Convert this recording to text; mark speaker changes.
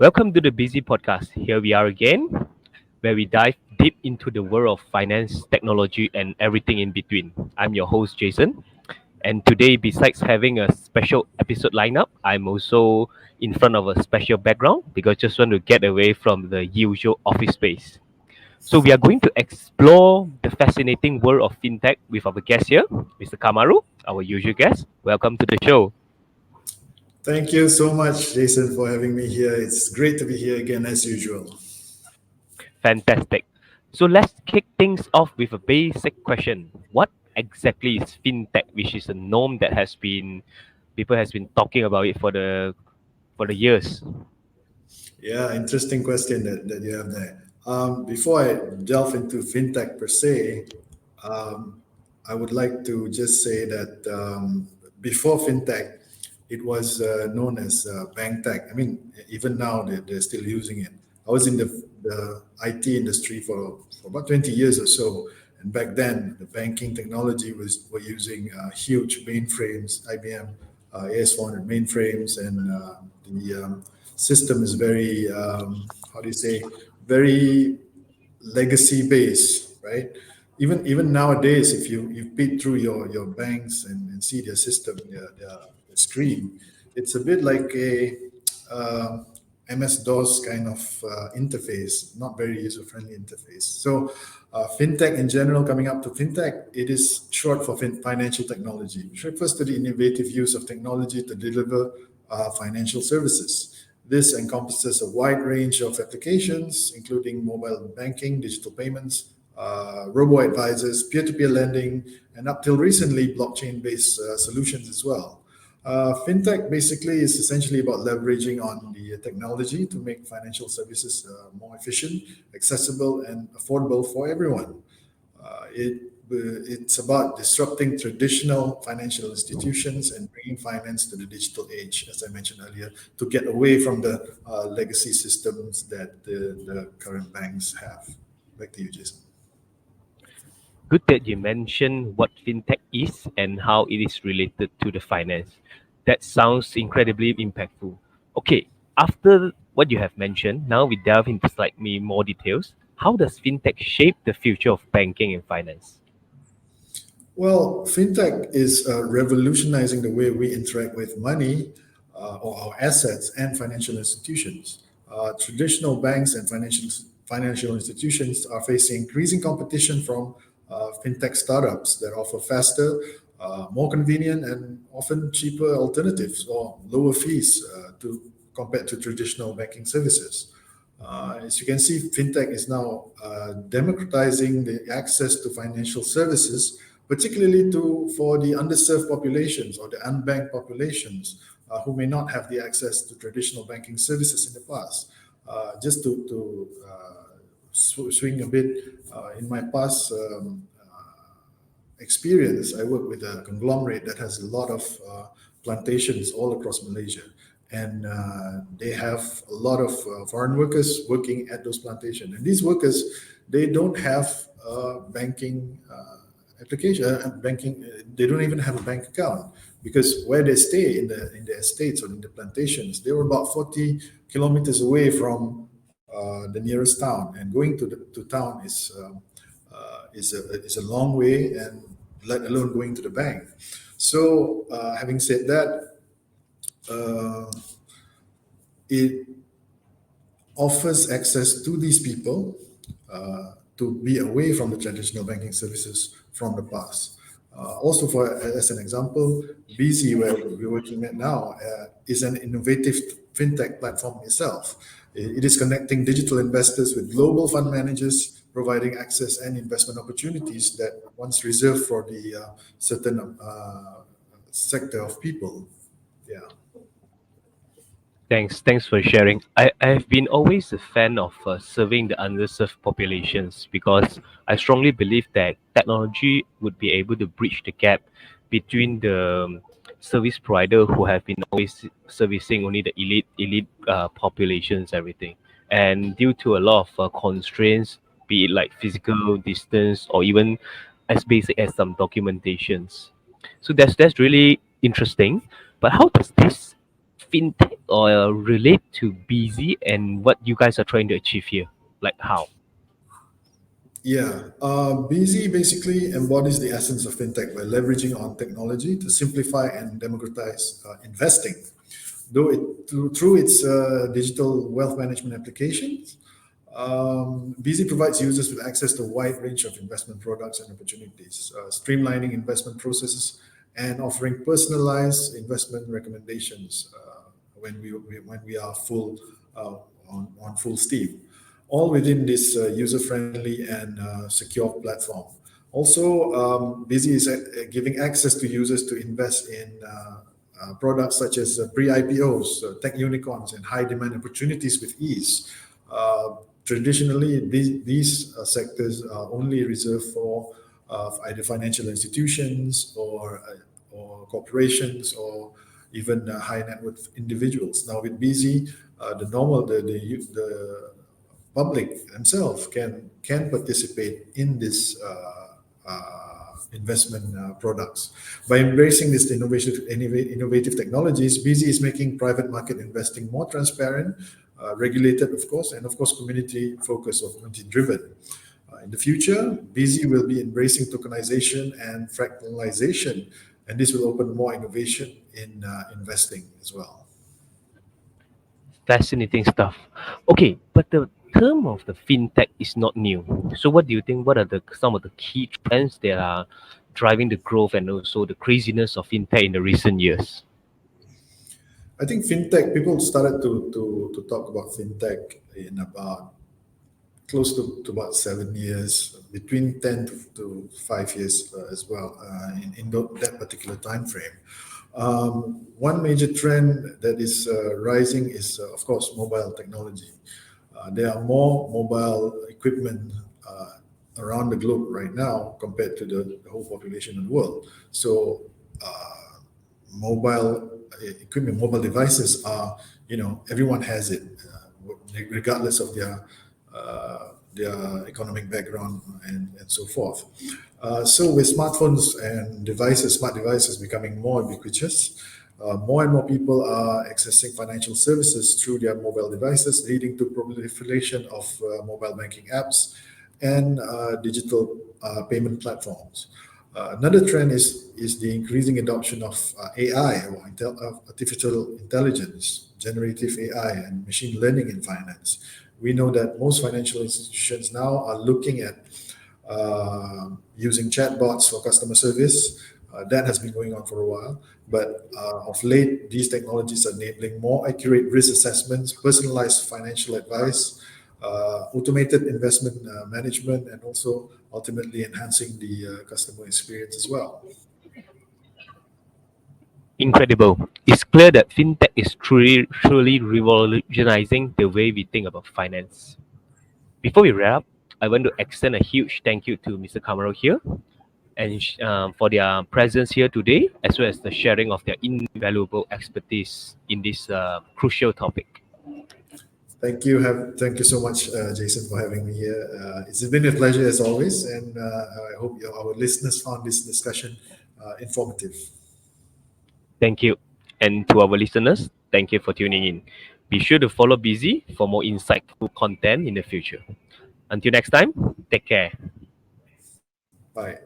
Speaker 1: Welcome to the BEESi podcast. Here we are again, where we dive deep into the world of finance, technology, and everything in between. I'm your host, Jason. And today, besides having a special episode lineup, I'm also in front of a special background because I just want to get away from the usual office space. So, we are going to explore the fascinating world of fintech with our guest here, Mr. Kamaru, our usual guest. Welcome to the show.
Speaker 2: Thank you so much, Jason, for having me here. It's great to be here again, as usual.
Speaker 1: Fantastic. So let's kick things off with a basic question. What exactly is fintech, which is a norm that has been people has been talking about it for the years.
Speaker 2: Yeah, interesting question that you have there. Before I delve into fintech per se, um, I would like to just say that before fintech, it was known as bank tech. I mean, even now they're still using it. I was in the IT industry for about 20 years or so, and back then the banking technology were using huge mainframes, IBM AS400 mainframes, and the system is very how do you say, very legacy based, right? Even nowadays, if you peek through your banks and see their system, their screen, it's a bit like a uh, MS-DOS kind of interface, not very user-friendly interface. So, fintech in general, coming up to fintech, it is short for financial technology, which refers to the innovative use of technology to deliver financial services. This encompasses a wide range of applications, including mobile banking, digital payments, robo advisors, peer to peer lending, and up till recently, blockchain based solutions as well. Fintech basically is essentially about leveraging on the technology to make financial services more efficient, accessible, and affordable for everyone. It's about disrupting traditional financial institutions and bringing finance to the digital age, as I mentioned earlier, to get away from the legacy systems that the current banks have. Back to you, Jason.
Speaker 1: Good that you mentioned what fintech is and how it is related to the finance. That sounds incredibly impactful. Okay, after what you have mentioned, now we delve into slightly more details. How does fintech shape the future of banking and finance?
Speaker 2: Well, fintech is revolutionizing the way we interact with money or our assets and financial institutions. Traditional banks and financial institutions are facing increasing competition from fintech startups that offer faster, more convenient, and often cheaper alternatives or lower fees to compared to traditional banking services. As you can see, fintech is now democratizing the access to financial services, particularly to for the underserved populations or the unbanked populations who may not have the access to traditional banking services in the past. Just to swing a bit, in my past experience, I work with a conglomerate that has a lot of plantations all across Malaysia. And they have a lot of foreign workers working at those plantations. And these workers, they don't have banking application, banking. They don't even have a bank account because where they stay in the estates or in the plantations, they were about 40 kilometers away from the nearest town, and going to town is a long way, and let alone going to the bank. So, having said that, uh, it offers access to these people to be away from the traditional banking services from the past. Also, for as an example, BEESi, where we're working at now, is an innovative fintech platform itself. It is connecting digital investors with global fund managers, providing access and investment opportunities that once reserved for the certain sector of people. Yeah.
Speaker 1: Thanks for sharing. I've been always a fan of serving the underserved populations because I strongly believe that technology would be able to bridge the gap between the service provider who have been always servicing only the elite populations, everything. And due to a lot of constraints, be it like physical distance or even as basic as some documentations. So that's really interesting. But how does this fintech or relate to BEESi and what you guys are trying to achieve here? Like how?
Speaker 2: Yeah, BEESi basically embodies the essence of fintech by leveraging on technology to simplify and democratize investing. Though through its digital wealth management applications, BEESi provides users with access to a wide range of investment products and opportunities, streamlining investment processes and offering personalized investment recommendations when we are uh, on full steam, all within this user-friendly and secure platform. Also, BEESi is giving access to users to invest in products such as pre-IPOs, tech unicorns, and high-demand opportunities with ease. Traditionally, these sectors are only reserved for either financial institutions or corporations or even high net worth individuals. Now, with BZ, the public themselves can participate in this investment products. By embracing these innovative technologies, BZ is making private market investing more transparent, regulated, of course, and of course, community focused or community driven. In the future, BZ will be embracing tokenization and fractalization, and this will open more innovation in investing as well.
Speaker 1: Fascinating stuff. Okay, but the term of the fintech is not new. So what do you think? What are the some of the key trends that are driving the growth and also the craziness of fintech in the recent years?
Speaker 2: I think fintech, people started to talk about fintech in about close to about 7 years, between 10 to 5 years as well, that particular time frame. One major trend that is rising is, of course, mobile technology. There are more mobile equipment around the globe right now compared to the whole population in the world. So, mobile equipment, mobile devices are, everyone has it, regardless of their economic background and so forth. So with smartphones and smart devices becoming more ubiquitous, more and more people are accessing financial services through their mobile devices, leading to proliferation of mobile banking apps and digital payment platforms. Another trend is the increasing adoption of AI or artificial intelligence, generative AI, and machine learning in finance. We know that most financial institutions now are looking at using chatbots for customer service. That has been going on for a while, but of late, these technologies are enabling more accurate risk assessments, personalized financial advice, automated investment management, and also ultimately enhancing the customer experience as well.
Speaker 1: Incredible. It's clear that fintech is truly revolutionizing the way we think about finance. Before we wrap up, I want to extend a huge thank you to Mr. Kamaro here and for their presence here today, as well as the sharing of their invaluable expertise in this crucial topic.
Speaker 2: Thank you so much, Jason, for having me here. It's been a pleasure as always, and I hope our listeners found this discussion informative.
Speaker 1: Thank you. And to our listeners, thank you for tuning in. Be sure to follow Busy for more insightful content in the future. Until next time, take care.
Speaker 2: Bye.